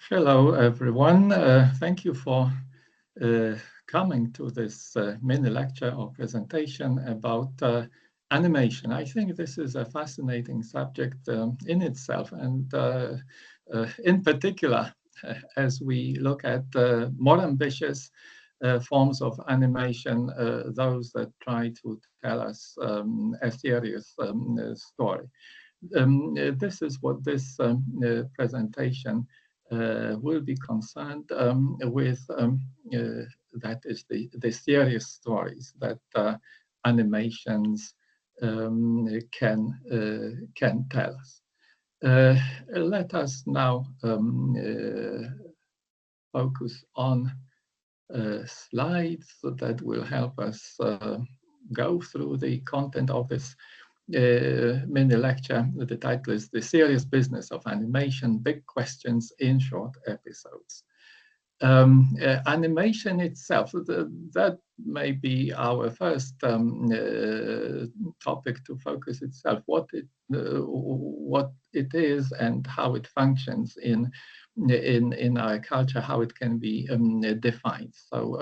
Hello, everyone. Thank you for coming to this mini lecture or presentation about animation. I think this is a fascinating subject in itself, and in particular, as we look at more ambitious forms of animation, those that try to tell us a serious story. This is what this presentation will be concerned with. That is the serious stories that animations can tell us. Let us now focus on slides that will help us go through the content of this mini lecture. The title is "The Serious Business of Animation: Big Questions in Short Episodes." Animation itself, that may be our first topic to focus itself, what it is and how it functions in our culture, how it can be defined. So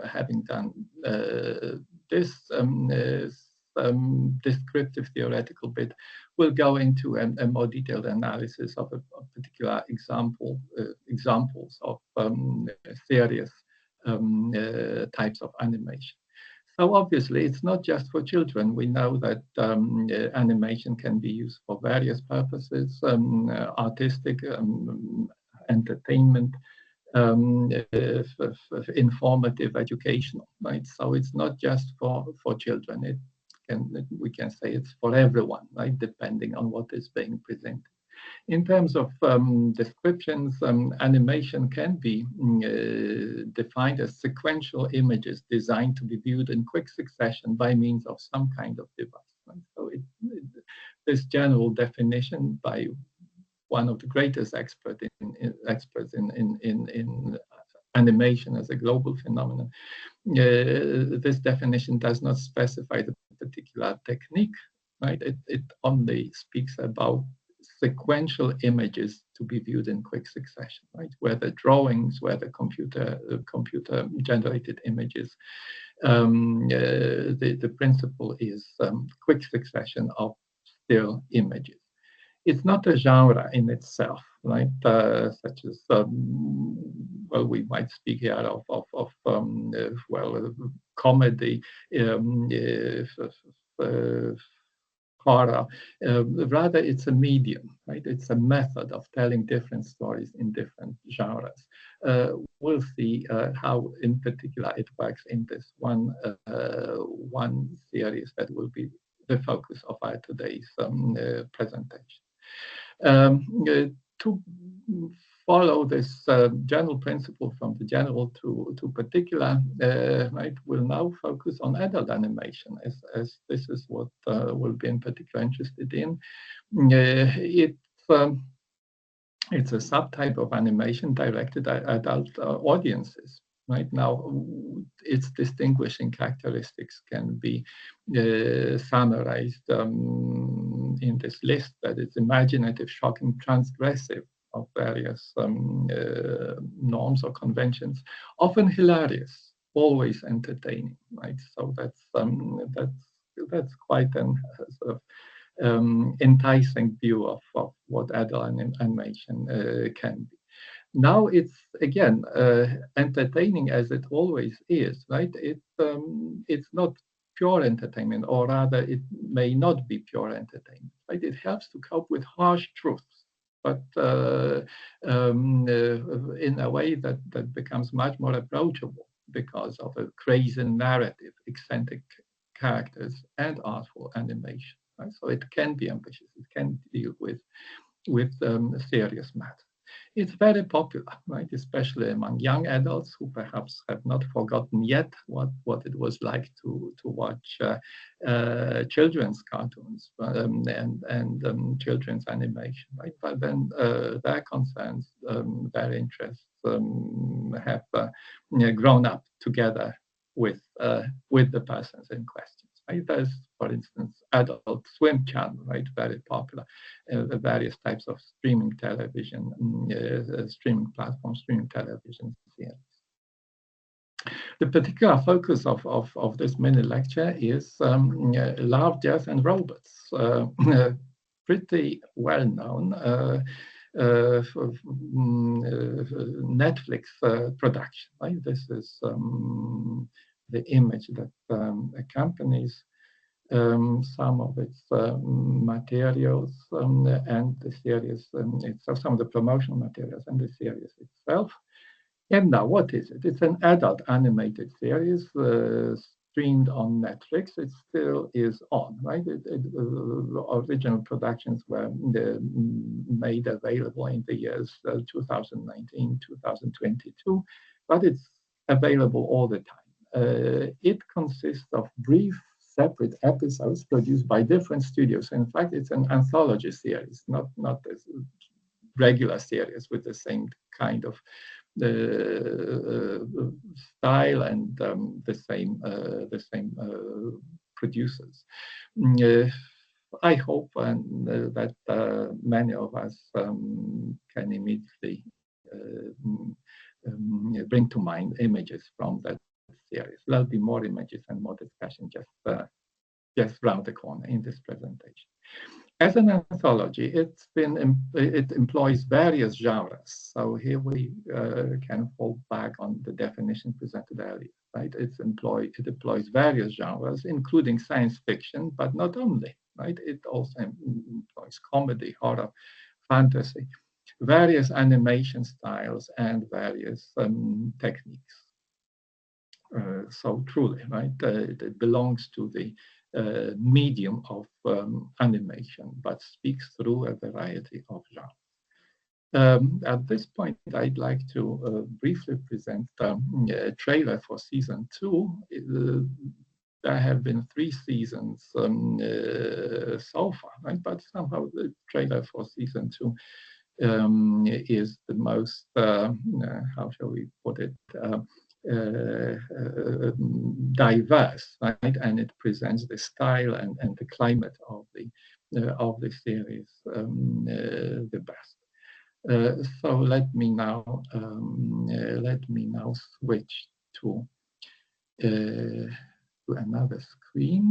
having done this descriptive theoretical bit, we'll go into a more detailed analysis of a particular examples of serious types of animation. So obviously, it's not just for children. We know that animation can be used for various purposes, artistic, entertainment, informative, educational, right? So it's not just for children. We can say it's for everyone, right? Depending on what is being presented. In terms of descriptions, animation can be defined as sequential images designed to be viewed in quick succession by means of some kind of device. Right? So this general definition by one of the greatest experts in animation as a global phenomenon, this definition does not specify the particular technique, right? It only speaks about sequential images to be viewed in quick succession, right? Whether drawings, whether computer generated images. The principle is quick succession of still images. It's not a genre in itself, right? Such as, well, we might speak here of comedy, horror. Rather, it's a medium, right? It's a method of telling different stories in different genres. We'll see how, in particular, it works in this one series that will be the focus of our today's presentation. To follow this general principle from the general to particular, right, we'll now focus on adult animation, as this is what we'll be in particular interested in. It's a subtype of animation directed at adult audiences. Right now, its distinguishing characteristics can be summarized in this list: that it's imaginative, shocking, transgressive of various norms or conventions, often hilarious, always entertaining. Right, so that's quite an sort of enticing view of what adult animation can be. Now it's again entertaining, as it always is, right? It's not pure entertainment, or rather, it may not be pure entertainment. Right? It helps to cope with harsh truths, but in a way that becomes much more approachable because of a crazy narrative, eccentric characters, and artful animation. Right? So it can be ambitious. It can deal with serious matters. It's very popular, right? Especially among young adults who perhaps have not forgotten yet what it was like to watch children's cartoons and children's animation, right? But then their concerns, their interests have grown up together with the persons in question. Right? There's, for instance, Adult Swim Channel, right? Very popular. The various types of streaming television, streaming platforms, streaming television series. The particular focus of this mini lecture is Love, Death, and Robots. Pretty well known Netflix production. Right? This is the image that accompanies some of its materials and the series itself, some of the promotional materials and the series itself. And now, what is it? It's an adult animated series streamed on Netflix. It still is on, right? Original productions were made available in the years 2019, 2022, but it's available all the time. It consists of brief, separate episodes produced by different studios. In fact, it's an anthology series, not a regular series with the same kind of style and the same producers. I hope that many of us can immediately bring to mind images from that series. There'll be more images and more discussion just round the corner in this presentation. As an anthology, it employs various genres. So here we can fall back on the definition presented earlier, right? It employs various genres, including science fiction, but not only, right? It also employs comedy, horror, fantasy, various animation styles, and various techniques. So truly, right? It belongs to the medium of animation, but speaks through a variety of genres. At this point, I'd like to briefly present a trailer for season 2. There have been 3 seasons so far, right? But somehow the trailer for season 2 is the most, how shall we put it, diverse, right? And it presents the style and the climate of the series the best. So let me now switch to another screen,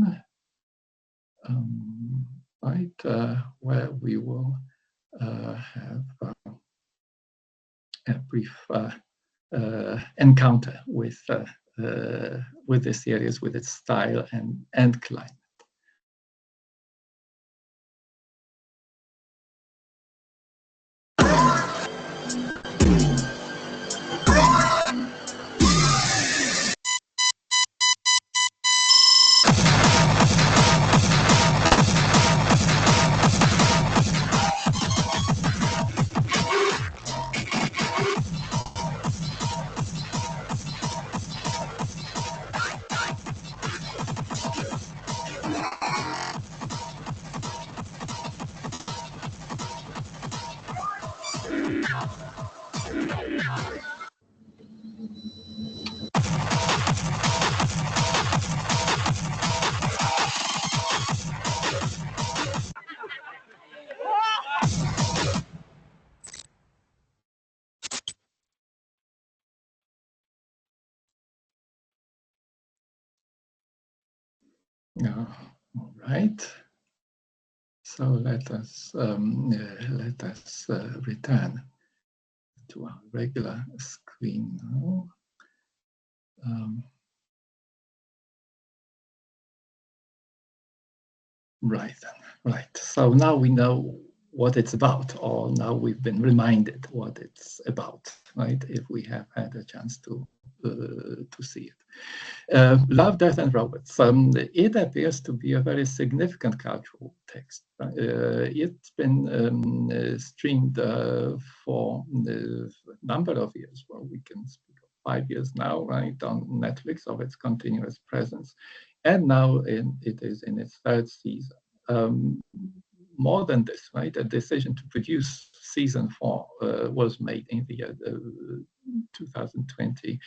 right, where we will have a brief encounter with the series, with its style and climate. All right. So let us return to our regular screen now. Right. So now we know what it's about, or now we've been reminded what it's about, right? If we have had a chance to see it. Love, Death, and Robots. It appears to be a very significant cultural text. It's been streamed for a number of years. Well, we can speak of 5 years now, right, on Netflix, of its continuous presence. And now it is in its 3rd season. More than this, right? A decision to produce season 4 was made in the year 2022.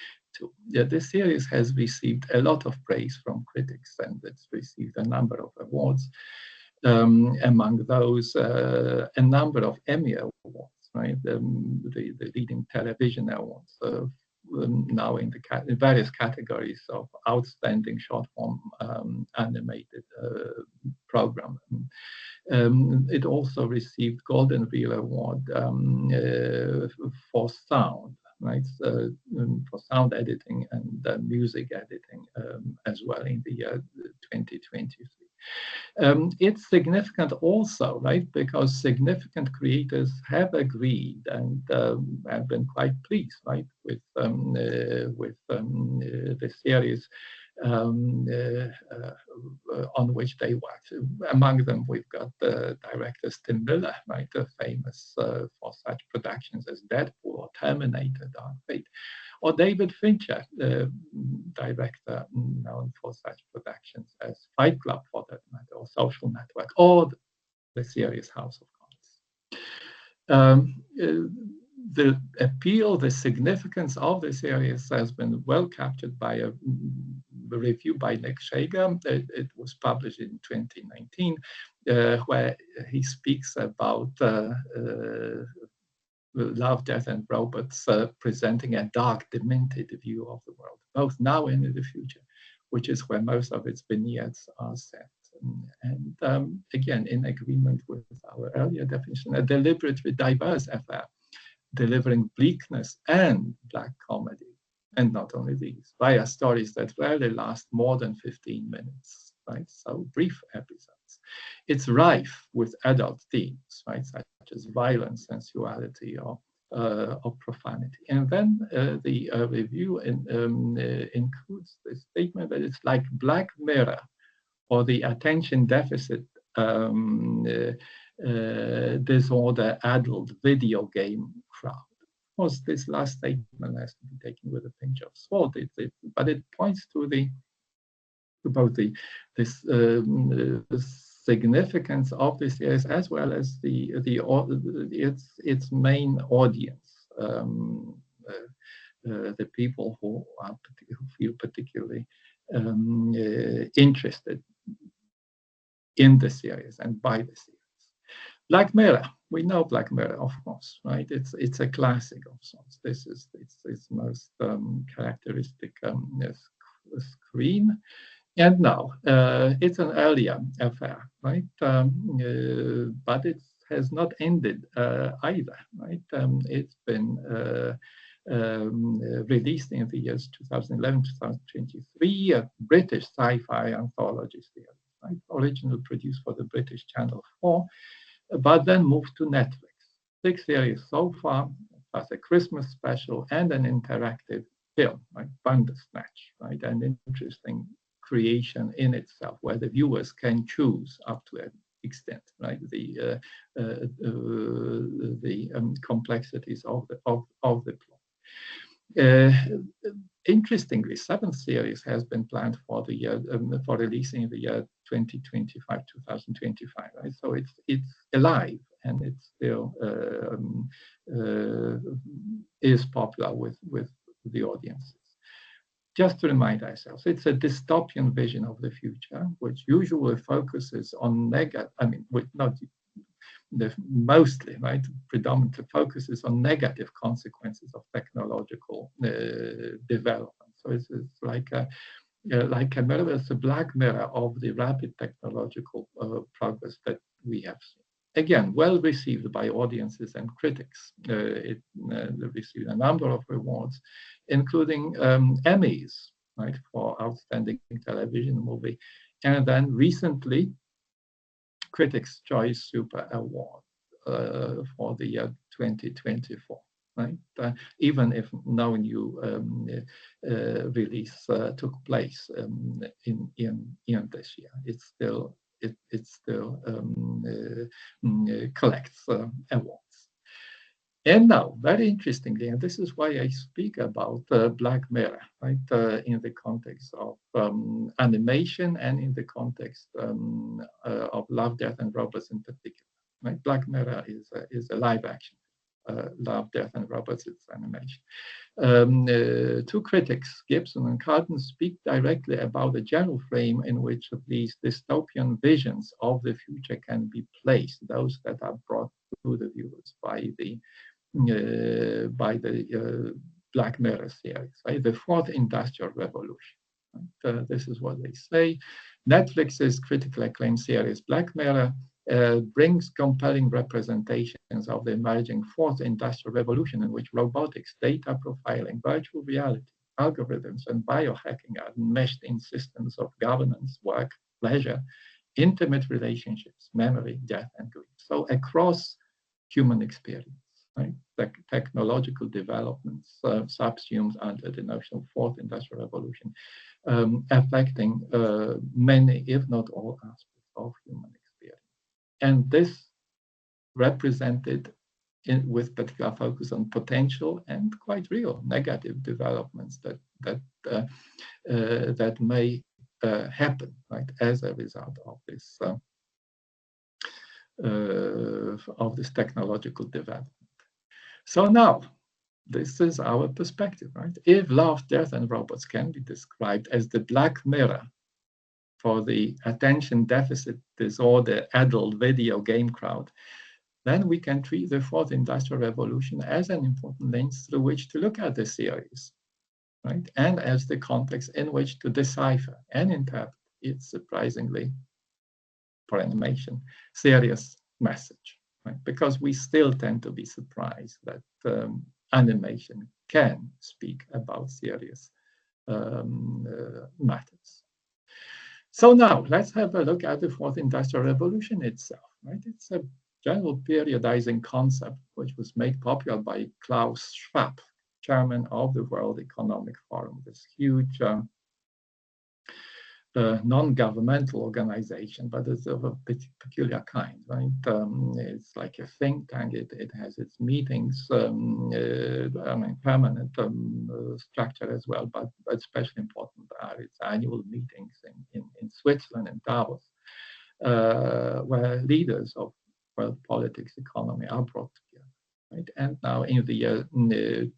Yeah, this series has received a lot of praise from critics, and it's received a number of awards. Among those, a number of Emmy Awards, right? The leading television awards, now in the various categories of outstanding short form animated program. It also received Golden Reel Award for sound, right? For sound editing and music editing as well in the year 2023. It's significant also, right, because significant creators have agreed and have been quite pleased, right, with the series on which they work. Among them, we've got the directors Tim Miller, right, famous for such productions as Deadpool or Terminator: Dark Fate, or David Fincher, the director known for such productions as Fight Club, for that matter, or Social Network, or the series House of Cards. The appeal, the significance of the series has been well captured by a review by Nick Shager. It was published in 2019, where he speaks about Love, Death and Robots presenting a dark, demented view of the world, both now and in the future, which is where most of its vignettes are set. And again, in agreement with our earlier definition, a deliberately diverse affair, delivering bleakness and black comedy, and not only these, via stories that rarely last more than 15 minutes, right? So brief episodes. It's rife with adult themes, right, such as violence, sensuality, or profanity. And then the review includes the statement that it's like Black Mirror, or the attention deficit disorder adult video game crowd. Of course, this last statement has to be taken with a pinch of salt, but it points to both the significance of this series as well as its main audience, the people who feel particularly interested in the series and by the series. Black Mirror, we know Black Mirror, of course, right? It's a classic of sorts. This is its most characteristic screen. And now it's an earlier affair, right? But it has not ended either, right? It's been released in the years 2011, 2023, a British sci-fi anthology series, right? Originally produced for the British Channel 4, but then moved to Netflix. 6 series so far, plus a Christmas special and an interactive film, right? Bandersnatch, right? An interesting creation in itself, where the viewers can choose up to an extent, right? The complexities of the plot. Interestingly, 7th series has been planned for the year for releasing in the year 2025, 2025. Right? So it's alive, and it still is popular with the audiences. Just to remind ourselves, it's a dystopian vision of the future, which usually focuses on mostly, right, predominantly focuses on negative consequences of technological development. So it's like a mirror, it's a black mirror of the rapid technological progress that we have seen. Again, well received by audiences and critics. It received a number of awards, including Emmys, right, for outstanding television movie, and then recently Critics' Choice Super Award for the year 2024. Right, even if no new release took place in this year, it still collects awards. And now, very interestingly, and this is why I speak about Black Mirror, right, in the context of animation and in the context of Love, Death and Robots in particular. Right? Black Mirror is a live action. Love, Death and Robots, it's animation. Two critics, Gibson and Carlton, speak directly about the general frame in which these dystopian visions of the future can be placed, those that are brought to the viewers by the Black Mirror series, right? The fourth industrial revolution. Right? This is what they say. Netflix's critically acclaimed series Black Mirror brings compelling representations of the emerging fourth industrial revolution in which robotics, data profiling, virtual reality, algorithms, and biohacking are meshed in systems of governance, work, pleasure, intimate relationships, memory, death, and grief. So across human experience, right? The technological developments subsumed under the notion of fourth industrial revolution, affecting many, if not all, aspects of human experience. And this represented with particular focus on potential and quite real negative developments that may happen, right, as a result of this technological development. So now, this is our perspective, right? If Love, Death, and Robots can be described as the Black Mirror for the attention deficit disorder adult video game crowd, then we can treat the fourth industrial revolution as an important lens through which to look at the series, right? And as the context in which to decipher and interpret its surprisingly, for animation, serious message, right? Because we still tend to be surprised that animation can speak about serious matters. So now let's have a look at the fourth industrial revolution itself, right? It's a general periodizing concept which was made popular by Klaus Schwab, chairman of the World Economic Forum, this huge non-governmental organization, but it's of a peculiar kind, right? It's like a think tank. It has its meetings, permanent structure as well, but especially important are its annual meetings in Switzerland and Davos, where leaders of world politics, economy are brought together. Right? And now in the year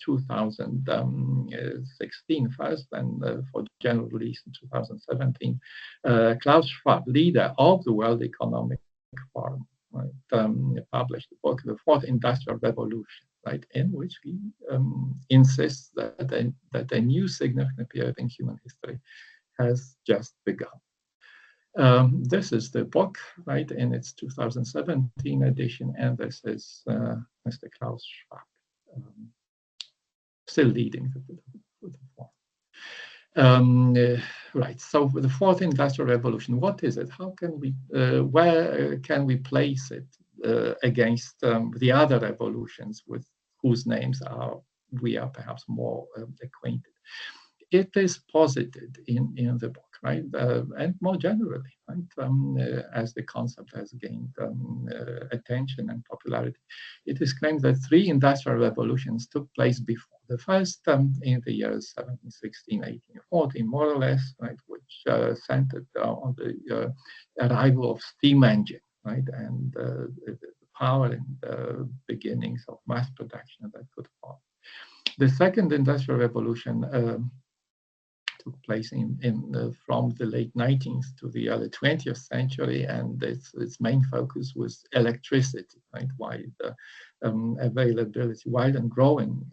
2016 first, and for general release in 2017, Klaus Schwab, leader of the World Economic Forum, right, published the book, The Fourth Industrial Revolution, right, in which he insists that a new significant period in human history has just begun. This is the book, right, in its 2017 edition, and this is Mr. Klaus Schwab, still leading the forum. Right, so the fourth industrial revolution, what is it? How can we, where can we place it against the other revolutions with whose names we are perhaps more acquainted? It is posited in the book, right, and more generally, right, as the concept has gained attention and popularity. It is claimed that three industrial revolutions took place before. The first in the years 1716, 1814, more or less, right, which centered on the arrival of steam engine, right, and the power and the beginnings of mass production that could follow. The second industrial revolution took place from the late 19th to the early 20th century, and its main focus was electricity, right? Wide availability, wide and growing,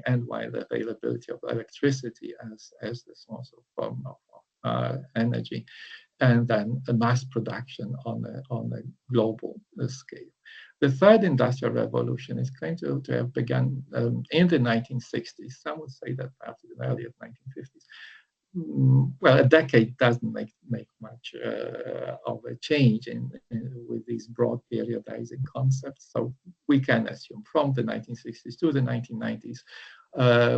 and wide availability of electricity as the source of energy, and then a mass production on a global scale. The third industrial revolution is claimed to have begun in the 1960s. Some would say that perhaps in the early 1950s. Well, a decade doesn't make much of a change with these broad periodizing concepts. So we can assume from the 1960s to the 1990s,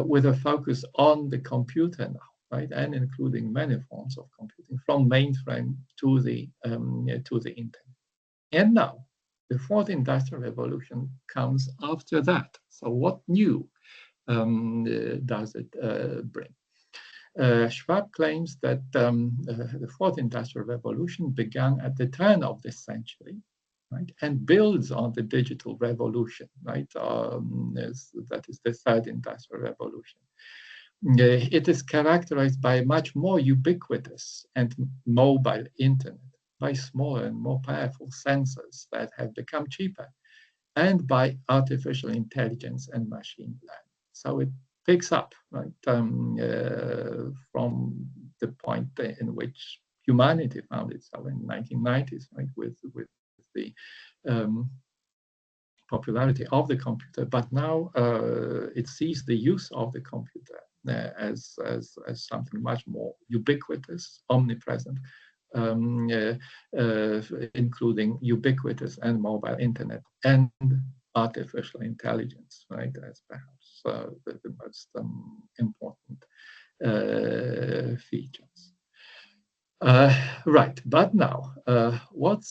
with a focus on the computer now, right, and including many forms of computing, from mainframe to the internet. And now, the fourth industrial revolution comes after that. So what new does it bring? Schwab claims that the fourth industrial revolution began at the turn of this century, right, and builds on the digital revolution, right? That is the third industrial revolution. It is characterized by much more ubiquitous and mobile internet, by smaller and more powerful sensors that have become cheaper, and by artificial intelligence and machine learning. So it picks up, right, from the point in which humanity found itself in the 1990s, right, with the popularity of the computer, but now it sees the use of the computer as something much more ubiquitous, omnipresent, including ubiquitous and mobile internet and artificial intelligence, right, as perhaps the most important features. Right, but now, what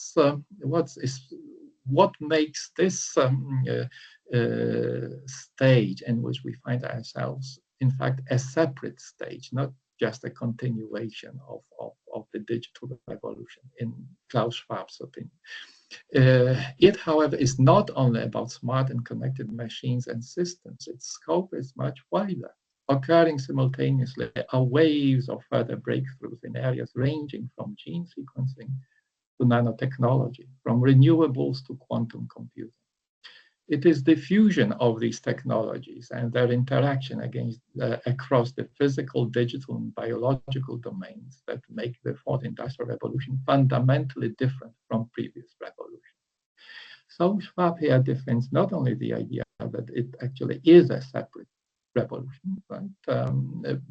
makes this stage in which we find ourselves, in fact, a separate stage, not just a continuation of the digital revolution, in Klaus Schwab's opinion. It, however, is not only about smart and connected machines and systems. Its scope is much wider. Occurring simultaneously are waves of further breakthroughs in areas ranging from gene sequencing to nanotechnology, from renewables to quantum computing. It is the fusion of these technologies and their interaction across the physical, digital, and biological domains that make the fourth industrial revolution fundamentally different from previous revolutions. So Schwab here defends not only the idea that it actually is a separate revolution, right,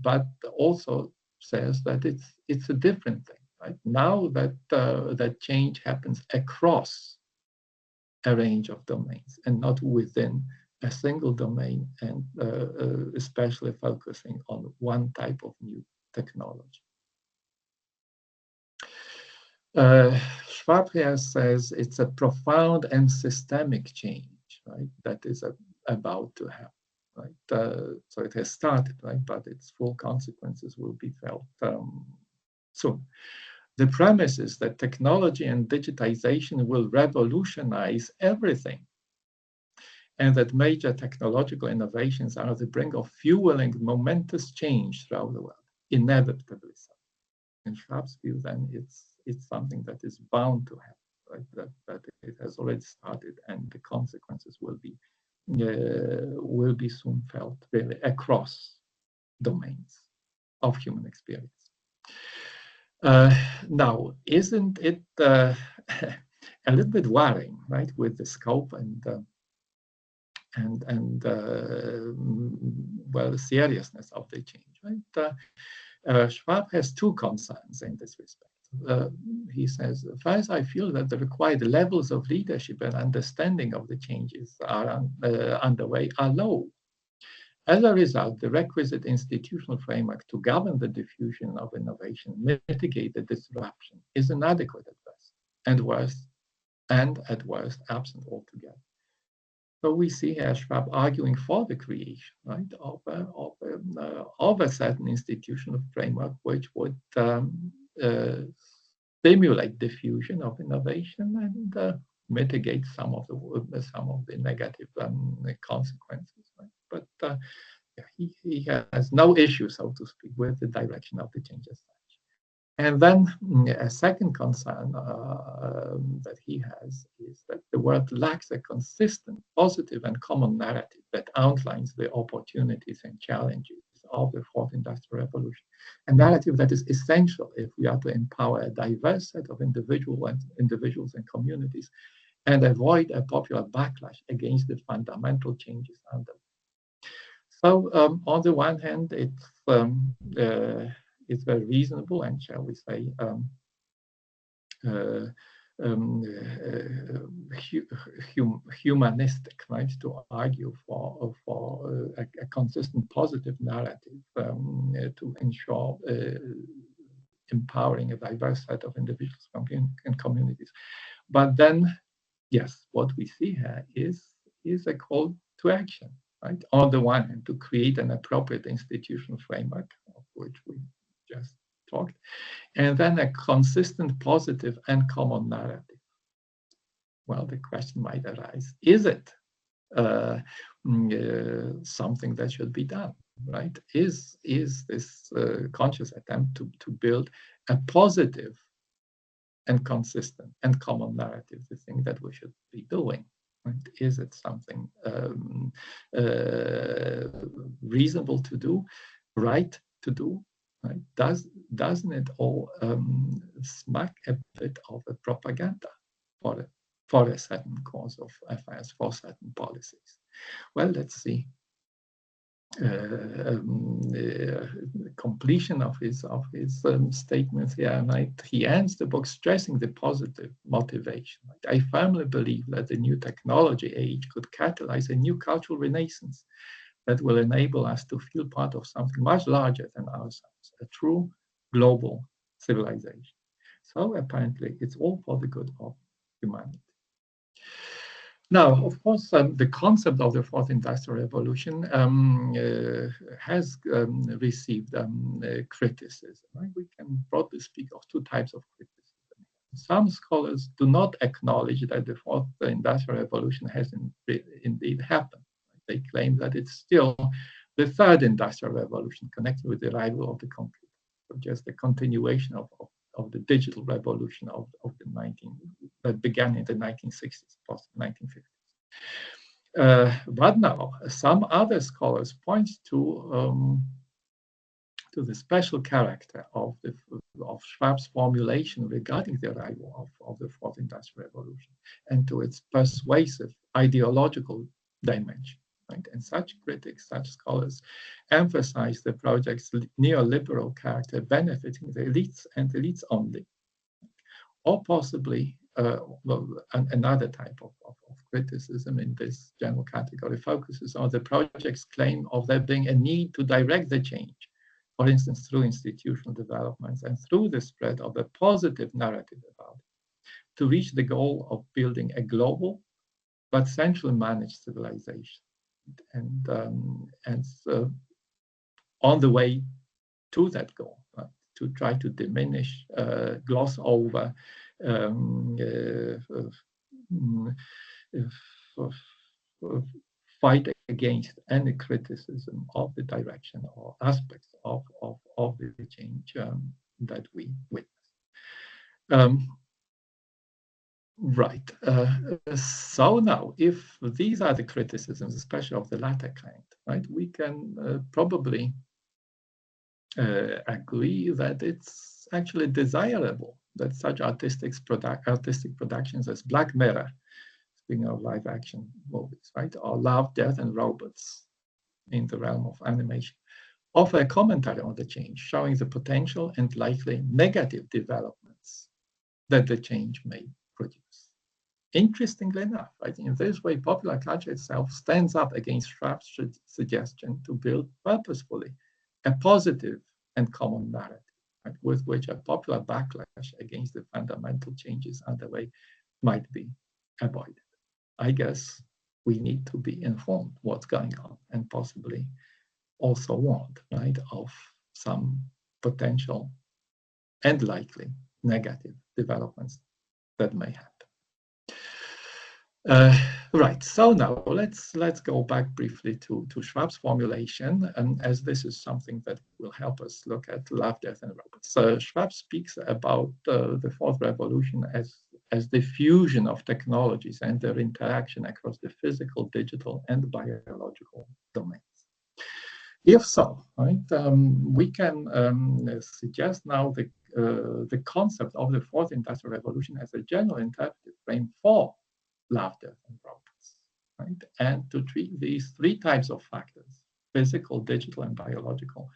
but also says that it's a different thing. Right? Now that that change happens across a range of domains and not within a single domain, and especially focusing on one type of new technology. Schwab here says it's a profound and systemic change, right, that is about to happen. Right? So it has started, right, but its full consequences will be felt soon. The premise is that technology and digitization will revolutionize everything, and that major technological innovations are at the brink of fueling momentous change throughout the world, inevitably so. In Schwab's view, then it's something that is bound to happen, right? That it has already started, and the consequences will be soon felt really across domains of human experience. Now, isn't it a little bit worrying, right, with the scope and well, the seriousness of the change, right? Schwab has two concerns in this respect. He says, first, I feel that the required levels of leadership and understanding of the changes are underway are low. As a result, the requisite institutional framework to govern the diffusion of innovation, mitigate the disruption, is inadequate at best, and at worst, absent altogether. So we see here Schwab arguing for the creation, right, of a certain institutional framework which would stimulate diffusion of innovation and mitigate some of the negative consequences. Right? But he has no issue, so to speak, with the direction of the change as such. And then a second concern that he has is that the world lacks a consistent, positive, and common narrative that outlines the opportunities and challenges of the fourth industrial revolution. A narrative that is essential if we are to empower a diverse set of individuals and communities and avoid a popular backlash against the fundamental changes underway. So on the one hand, it's very reasonable and, shall we say, humanistic, right, to argue for a consistent positive narrative to ensure empowering a diverse set of individuals and communities. But then, yes, what we see here is a call to action, right? On the one hand, to create an appropriate institutional framework, of which we just talked, and then a consistent, positive, and common narrative. well, the question might arise, is it something that should be done, right? Is this conscious attempt to build a positive and consistent and common narrative the thing that we should be doing? Right? Is it something reasonable to do, right to do? Right? Doesn't it all smack a bit of a propaganda for a certain course of affairs, for certain policies? Well, let's see. Completion of his statements here, and he ends the book stressing the positive motivation. I firmly believe that the new technology age could catalyze a new cultural renaissance that will enable us to feel part of something much larger than ourselves, a true global civilization. So apparently it's all for the good of humanity. Now, of course, the concept of the fourth industrial revolution has received criticism. Right? We can broadly speak of two types of criticism. Some scholars do not acknowledge that the fourth industrial revolution has indeed happened. They claim that it's still the third industrial revolution connected with the arrival of the computer, so just the continuation of the digital revolution that began in the 1960s, post 1950s. But now, some other scholars point to the special character of Schwab's formulation regarding the arrival of the fourth industrial revolution and to its persuasive ideological dimension. Right? And such critics, such scholars, emphasize the project's neoliberal character benefiting the elites and elites only. Or possibly another type of criticism in this general category focuses on the project's claim of there being a need to direct the change, for instance, through institutional developments and through the spread of a positive narrative about it, to reach the goal of building a global but centrally managed civilization. And on the way to that goal, right, to try to diminish, gloss over, fight against any criticism of the direction or aspects of the change that we witness. Right. So now, if these are the criticisms, especially of the latter kind, right, we can probably agree that it's actually desirable that such artistic productions as Black Mirror, speaking of live action movies, right, or Love, Death, and Robots in the realm of animation, offer a commentary on the change, showing the potential and likely negative developments that the change may produce. Interestingly enough, right, in this way, popular culture itself stands up against Schwab's suggestion to build purposefully a positive and common narrative, right, with which a popular backlash against the fundamental changes underway might be avoided. I guess we need to be informed what's going on and possibly also warned, right, of some potential and likely negative developments that may happen. Right, so now let's go back briefly to Schwab's formulation, and as this is something that will help us look at Love, Death, and Robots. Schwab speaks about the fourth revolution as the fusion of technologies and their interaction across the physical, digital, and biological domains. If so, right, we can suggest now the concept of the fourth industrial revolution as a general interpretive frame for Love, Death, and Robots, right? And to treat these three types of factors, physical, digital, and biological,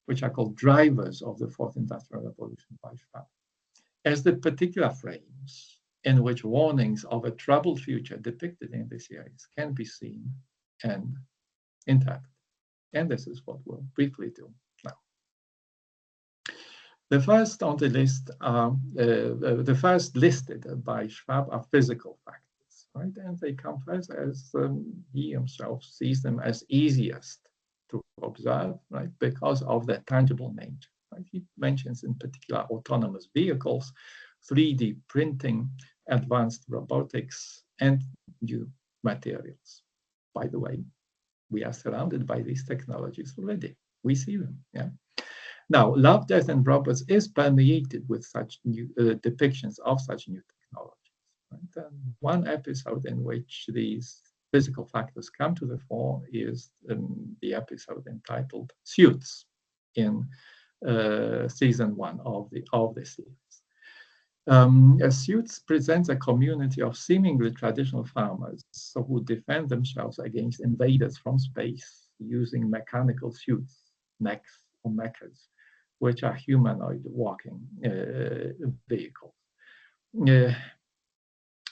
which are called drivers of the fourth industrial revolution by Schwab, as the particular frames in which warnings of a troubled future depicted in this series can be seen and interpreted. And this is what we'll briefly do now. The first on the list are, the first listed by Schwab are physical factors. Right? And they come first as he himself sees them as easiest to observe, right? Because of their tangible nature. Right? He mentions in particular autonomous vehicles, 3D printing, advanced robotics, and new materials. By the way, we are surrounded by these technologies already. We see them. Yeah. Now, Love, Death, and Robots is permeated with such new depictions of such new technologies. Right? And one episode in which these physical factors come to the fore is the episode entitled "Suits" in season 1 of the series. Suits presents a community of seemingly traditional farmers who defend themselves against invaders from space using mechanical suits, mechs or mechas, which are humanoid walking vehicles.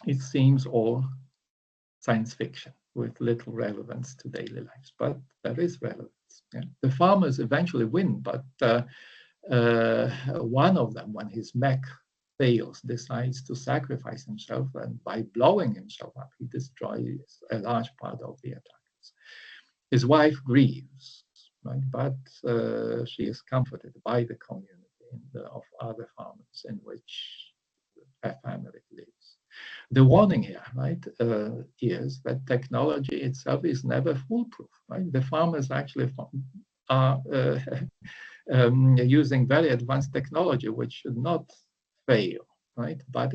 It seems all science fiction with little relevance to daily lives, but there is relevance. Yeah. The farmers eventually win, but one of them, when his mech fails, decides to sacrifice himself, and by blowing himself up, he destroys a large part of the attackers. His wife grieves, right? But she is comforted by the community of other farmers in which her family lives. The warning here, right, is that technology itself is never foolproof, right? The farmers actually are using very advanced technology, which should not fail, right? But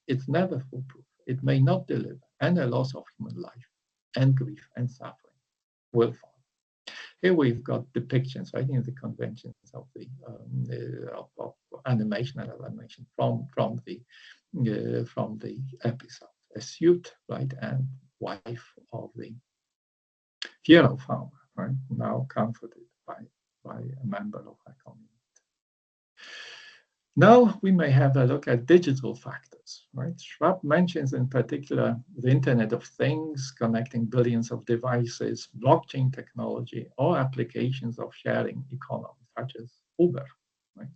it's never foolproof. It may not deliver, and a loss of human life and grief and suffering will follow. Here we've got depictions, right, in the conventions of the of animation and animation from the episode. A suit, right, and wife of the hero farmer, right, now comforted by a member of her community. Now we may have a look at digital factors, right? Schwab mentions in particular the Internet of Things, connecting billions of devices, blockchain technology, or applications of sharing economy, such as Uber, right?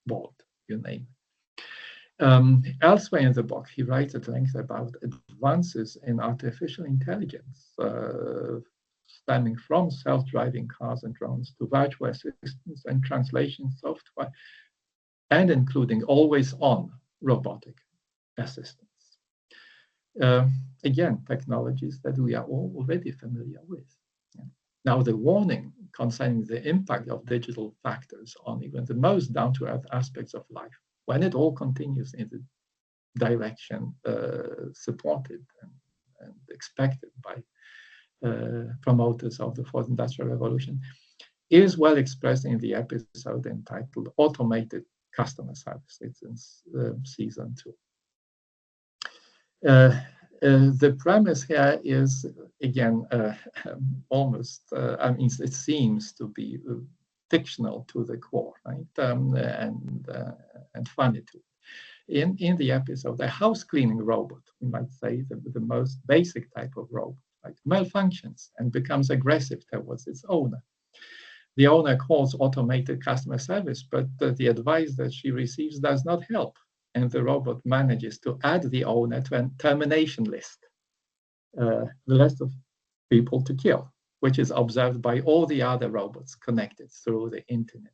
Bolt, you name it. Elsewhere in the book, he writes at length about advances in artificial intelligence, stemming from self-driving cars and drones to virtual assistants and translation software, and including always-on robotic assistance. Again, technologies that we are all already familiar with. Yeah. Now, the warning concerning the impact of digital factors on even the most down-to-earth aspects of life, when it all continues in the direction supported and expected by promoters of the Fourth Industrial Revolution, is well expressed in the episode entitled Automated Customer Service. It's in season 2. The premise here is, again, almost, I mean, it seems to be fictional to the core, right? And funny too. In the episode, a house cleaning robot, we might say the most basic type of robot, right, malfunctions and becomes aggressive towards its owner. The owner calls automated customer service, but the advice that she receives does not help. And the robot manages to add the owner to a termination list, the list of people to kill, which is observed by all the other robots connected through the Internet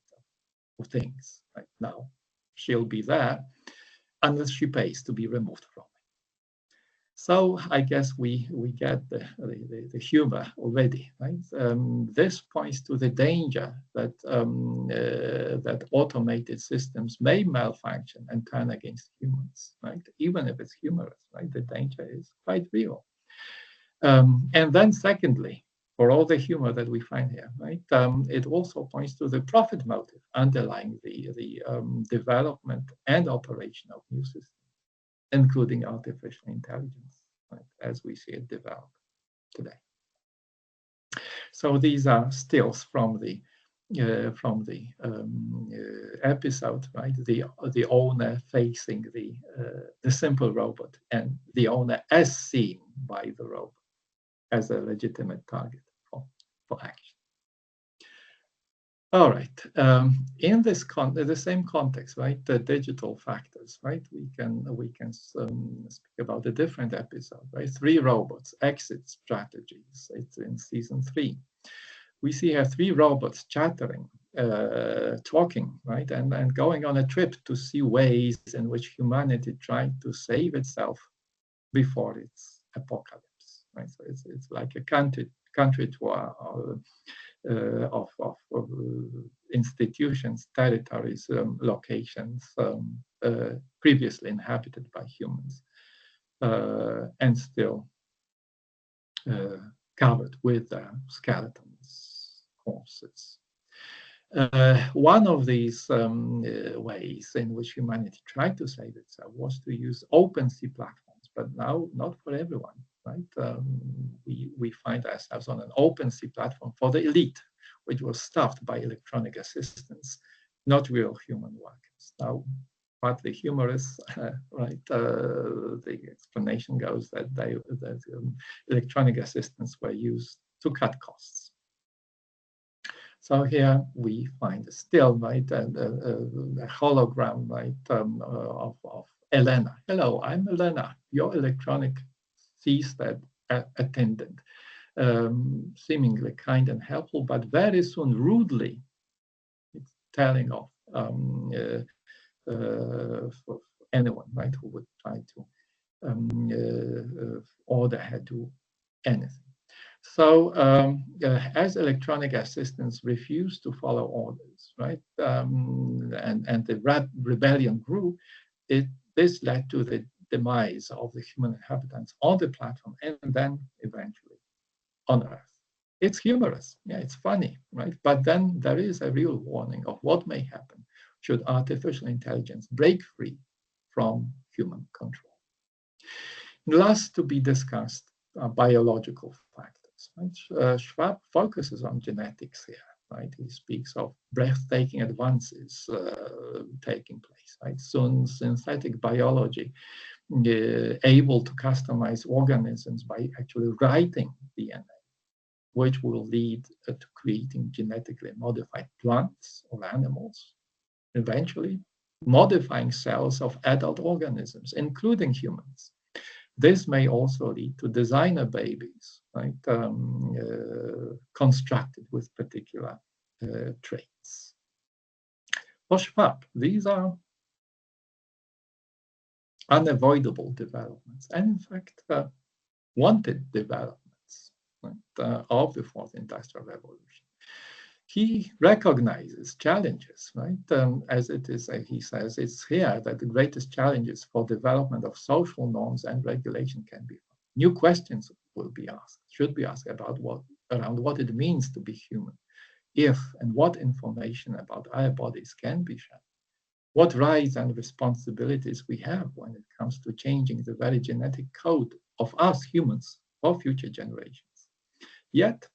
of Things. Right now, she'll be there unless she pays to be removed from it. So I guess we get the humor already, right? This points to the danger that that automated systems may malfunction and turn against humans, right? Even if it's humorous, right? The danger is quite real. And then secondly, for all the humor that we find here, right? It also points to the profit motive underlying the development and operation of new systems, including artificial intelligence, right, as we see it develop today. So these are stills from the episode, right? The owner facing the simple robot, and the owner as seen by the robot as a legitimate target for action. All right. In this the same context, right? The digital factors, right? We can speak about a different episode, right? 3 robots, exit strategies. It's in season 3. We see here 3 robots chattering talking, right, and going on a trip to see ways in which humanity tried to save itself before its apocalypse, right? So it's like a country tour of institutions, territories, locations previously inhabited by humans, and still covered with skeletons, corpses. One of these ways in which humanity tried to save itself was to use open sea platforms, but now not for everyone, right? We find ourselves on an open sea platform for the elite, which was staffed by electronic assistants, not real human workers. Now, partly humorous, right? The explanation goes that electronic assistants were used to cut costs. So here we find still, right, a hologram, right, of Elena. Hello, I'm Elena, your electronic seastead attendant, seemingly kind and helpful, but very soon rudely telling off for anyone, right, who would try to order her to do anything. So as electronic assistants refused to follow orders, right, and the rebellion grew, this led to the demise of the human inhabitants on the platform and then eventually on Earth. It's humorous, yeah, it's funny, right? But then there is a real warning of what may happen should artificial intelligence break free from human control. Last to be discussed are biological factors. Right? Schwab focuses on genetics here. Right? He speaks of breathtaking advances taking place. Right? Soon, synthetic biology able to customize organisms by actually writing DNA, which will lead to creating genetically modified plants or animals, eventually modifying cells of adult organisms, including humans. This may also lead to designer babies, right, constructed with particular traits. For Schwab, these are unavoidable developments, and in fact, wanted developments, right, of the fourth industrial revolution. He recognizes challenges, right? As it is, he says, it's here that the greatest challenges for development of social norms and regulation can be found. New questions will be asked, should be asked about around what it means to be human, if and what information about our bodies can be shared, what rights and responsibilities we have when it comes to changing the very genetic code of us humans for future generations. Yet,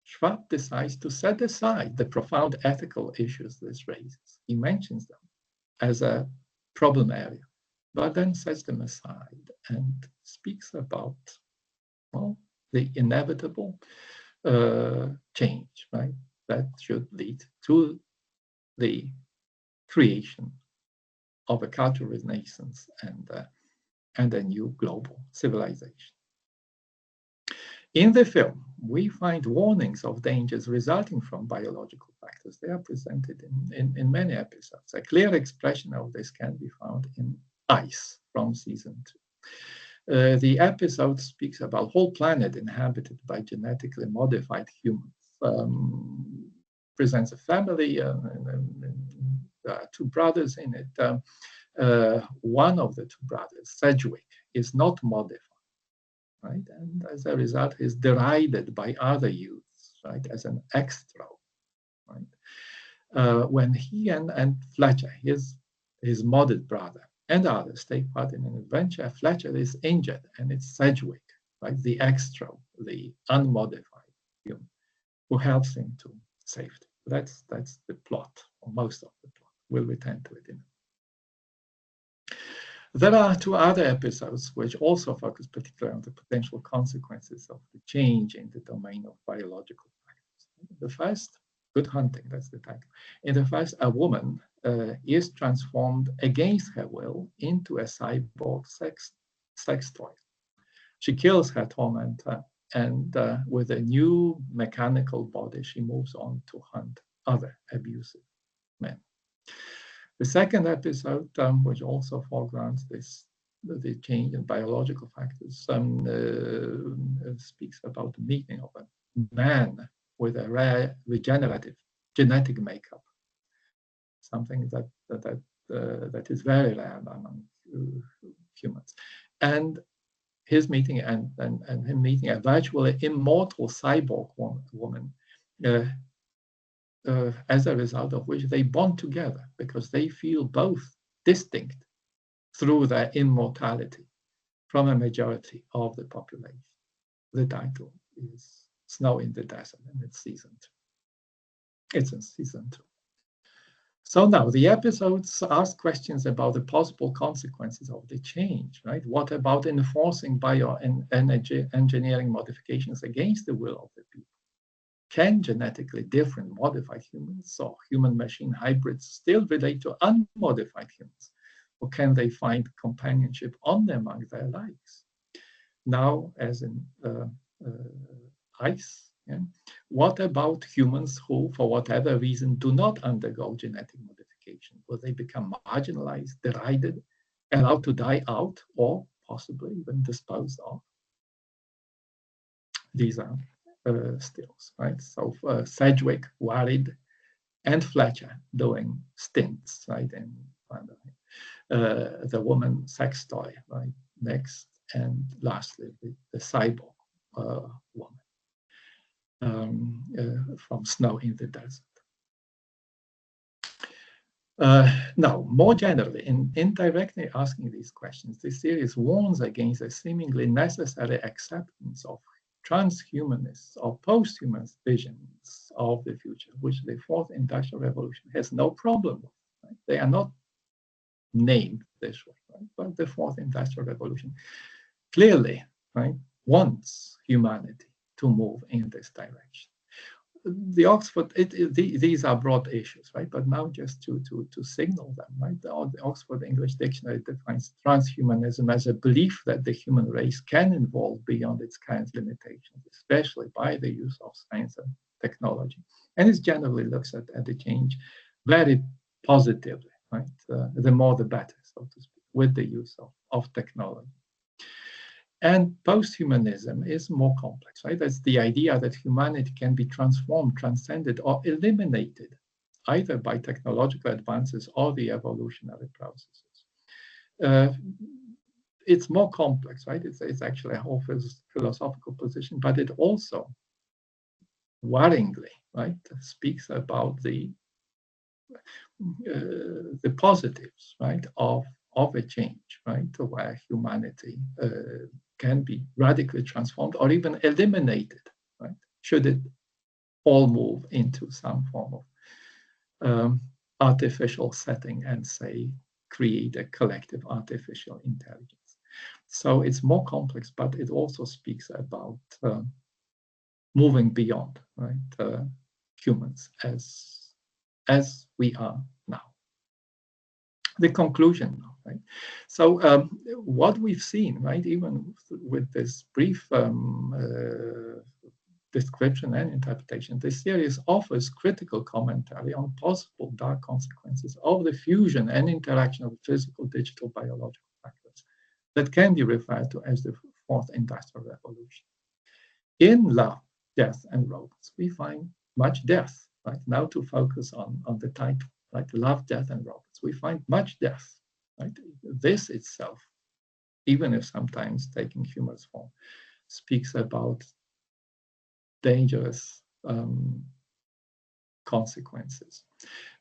Schwab decides to set aside the profound ethical issues this raises. He mentions them as a problem area, but then sets them aside and speaks about, well, the inevitable change, right, that should lead to the creation of a cultural renaissance and a new global civilization. In the film, we find warnings of dangers resulting from biological factors. They are presented in many episodes. A clear expression of this can be found in Ice from season 2. The episode speaks about a whole planet inhabited by genetically modified humans. Presents a family, two brothers in it. One of the two brothers, Sedgwick, is not modified. Right? And as a result, is derided by other youths, right, as an extra. Right? When he and Fletcher, his modded brother, and others take part in an adventure, Fletcher is injured, and it's Sedgwick, right, the extra, the unmodified human, who helps him to safety. That's the plot, or most of the plot. We'll return to it in a minute. There are two other episodes which also focus particularly on the potential consequences of the change in the domain of biological factors. The first, Good Hunting, that's the title. In the first, a woman is transformed against her will into a cyborg sex toy. She kills her tormentor, and with a new mechanical body, she moves on to hunt other abusive men. The second episode, which also foregrounds the change in biological factors, speaks about the meeting of a man with a rare regenerative genetic makeup, something that is very rare among humans, and his meeting and him meeting a virtually immortal cyborg woman, as a result of which they bond together because they feel both distinct through their immortality from a majority of the population. The title is Snow in the Desert, and it's season 2. It's in season 2. So now the episodes ask questions about the possible consequences of the change, right? What about enforcing bioengineering modifications against the will of the people? Can genetically different modified humans or human-machine hybrids still relate to unmodified humans? Or can they find companionship on among their likes? Now, as in ice, yeah? What about humans who, for whatever reason, do not undergo genetic modification? Will they become marginalized, derided, allowed to die out, or possibly even disposed of? These are stills, right? So Sedgwick, Warid, and Fletcher doing stints, right? And the woman sex toy, right? Next, and lastly, the cyborg woman. From Snow in the Desert. Now, more generally, in indirectly asking these questions, this series warns against a seemingly necessary acceptance of transhumanist or post-humanist visions of the future, which the Fourth Industrial Revolution has no problem with. Right? They are not named this way, right? But the Fourth Industrial Revolution clearly, right, wants humanity to move in this direction. The Oxford, these are broad issues, right? But now just to signal them, right? The Oxford English Dictionary defines transhumanism as a belief that the human race can evolve beyond its current limitations, especially by the use of science and technology. And it generally looks at the change very positively, right? The more the better, so to speak, with the use of technology. And post-humanism is more complex, right? That's the idea that humanity can be transformed, transcended, or eliminated, either by technological advances or the evolutionary processes. It's more complex, right? It's actually a whole philosophical position, but it also, worryingly, right, speaks about the positives, right, of a change, right, where humanity can be radically transformed or even eliminated, right, should it all move into some form of artificial setting and, say, create a collective artificial intelligence. So it's more complex, but it also speaks about moving beyond, right, humans as we are now. The conclusion now, right? So what we've seen, right, even with this brief description and interpretation, this series offers critical commentary on possible dark consequences of the fusion and interaction of physical, digital, biological factors that can be referred to as the Fourth Industrial Revolution. In Love, Death, and Robots, we find much death, right? Now to focus on the title, right? Love, Death, and Robots. We find much death, right? This itself, even if sometimes taking humorous form, speaks about dangerous consequences.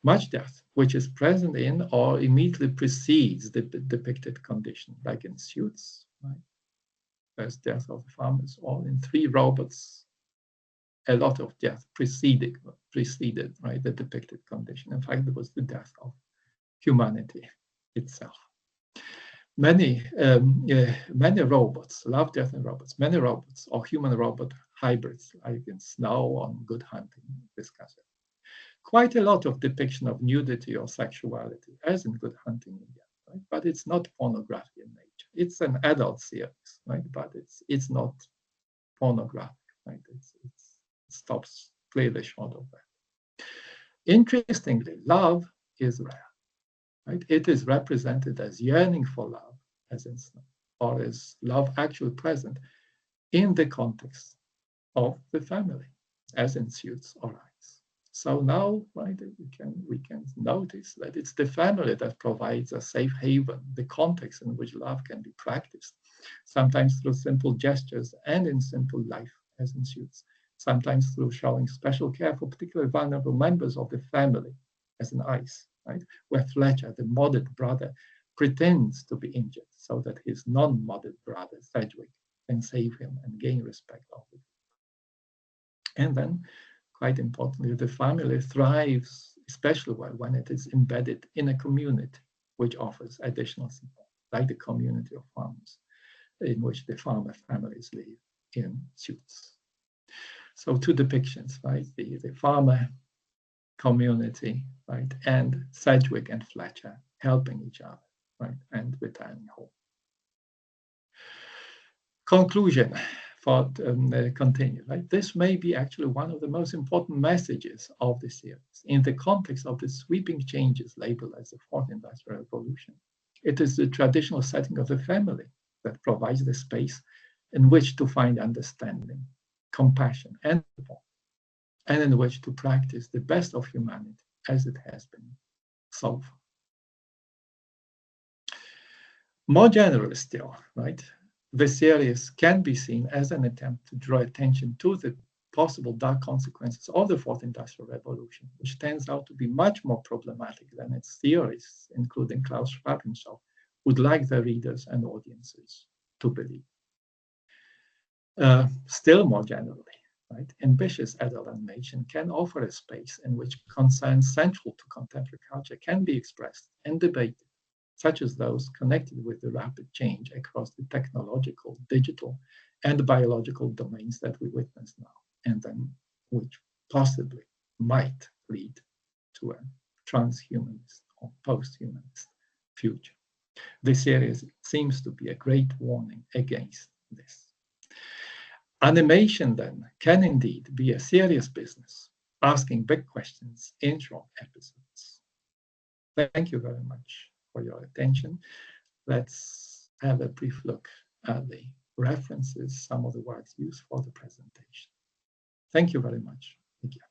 Much death, which is present in or immediately precedes the depicted condition, like in Suits, right? There's death of the farmers, or in Three Robots, a lot of death preceded, right, the depicted condition. In fact, it was the death of humanity itself. Many robots, Love, Death, and Robots, many robots or human-robot hybrids, like in Snow on Good Hunting, discuss it. Quite a lot of depiction of nudity or sexuality, as in Good Hunting again, right? But it's not pornographic in nature. It's an adult series, right? But it's not pornographic, right? It stops clearly short of that. Interestingly, love is rare, right? It is represented as yearning for love, as instant, or as love actually present in the context of the family, as in suits or rights. So now, right, we can notice that it's the family that provides a safe haven, the context in which love can be practiced, sometimes through simple gestures and in simple life, as in suits, sometimes through showing special care for particularly vulnerable members of the family, as in Ice, right, where Fletcher, the modded brother, pretends to be injured so that his non-modded brother, Sedgwick, can save him and gain respect of it. And then, quite importantly, the family thrives, especially when it is embedded in a community which offers additional support, like the community of farmers, in which the farmer families live in suits. So two depictions, right? The farmer community, right? And Sedgwick and Fletcher helping each other, right? And returning home. Conclusion for continue, right? This may be actually one of the most important messages of the series in the context of the sweeping changes labeled as the Fourth Industrial Revolution. It is the traditional setting of the family that provides the space in which to find understanding, compassion, and support, and in which to practice the best of humanity as it has been so far. More generally still, right? The series can be seen as an attempt to draw attention to the possible dark consequences of the Fourth Industrial Revolution, which turns out to be much more problematic than its theorists, including Klaus Schwab himself, would like the readers and audiences to believe. Still more generally, right, ambitious adult animation can offer a space in which concerns central to contemporary culture can be expressed and debated, such as those connected with the rapid change across the technological, digital, and biological domains that we witness now, and then which possibly might lead to a transhumanist or post-humanist future. This series seems to be a great warning against this. Animation, then, can indeed be a serious business, asking big questions in short episodes. Thank you very much for your attention. Let's have a brief look at the references, some of the words used for the presentation. Thank you very much. Thank you.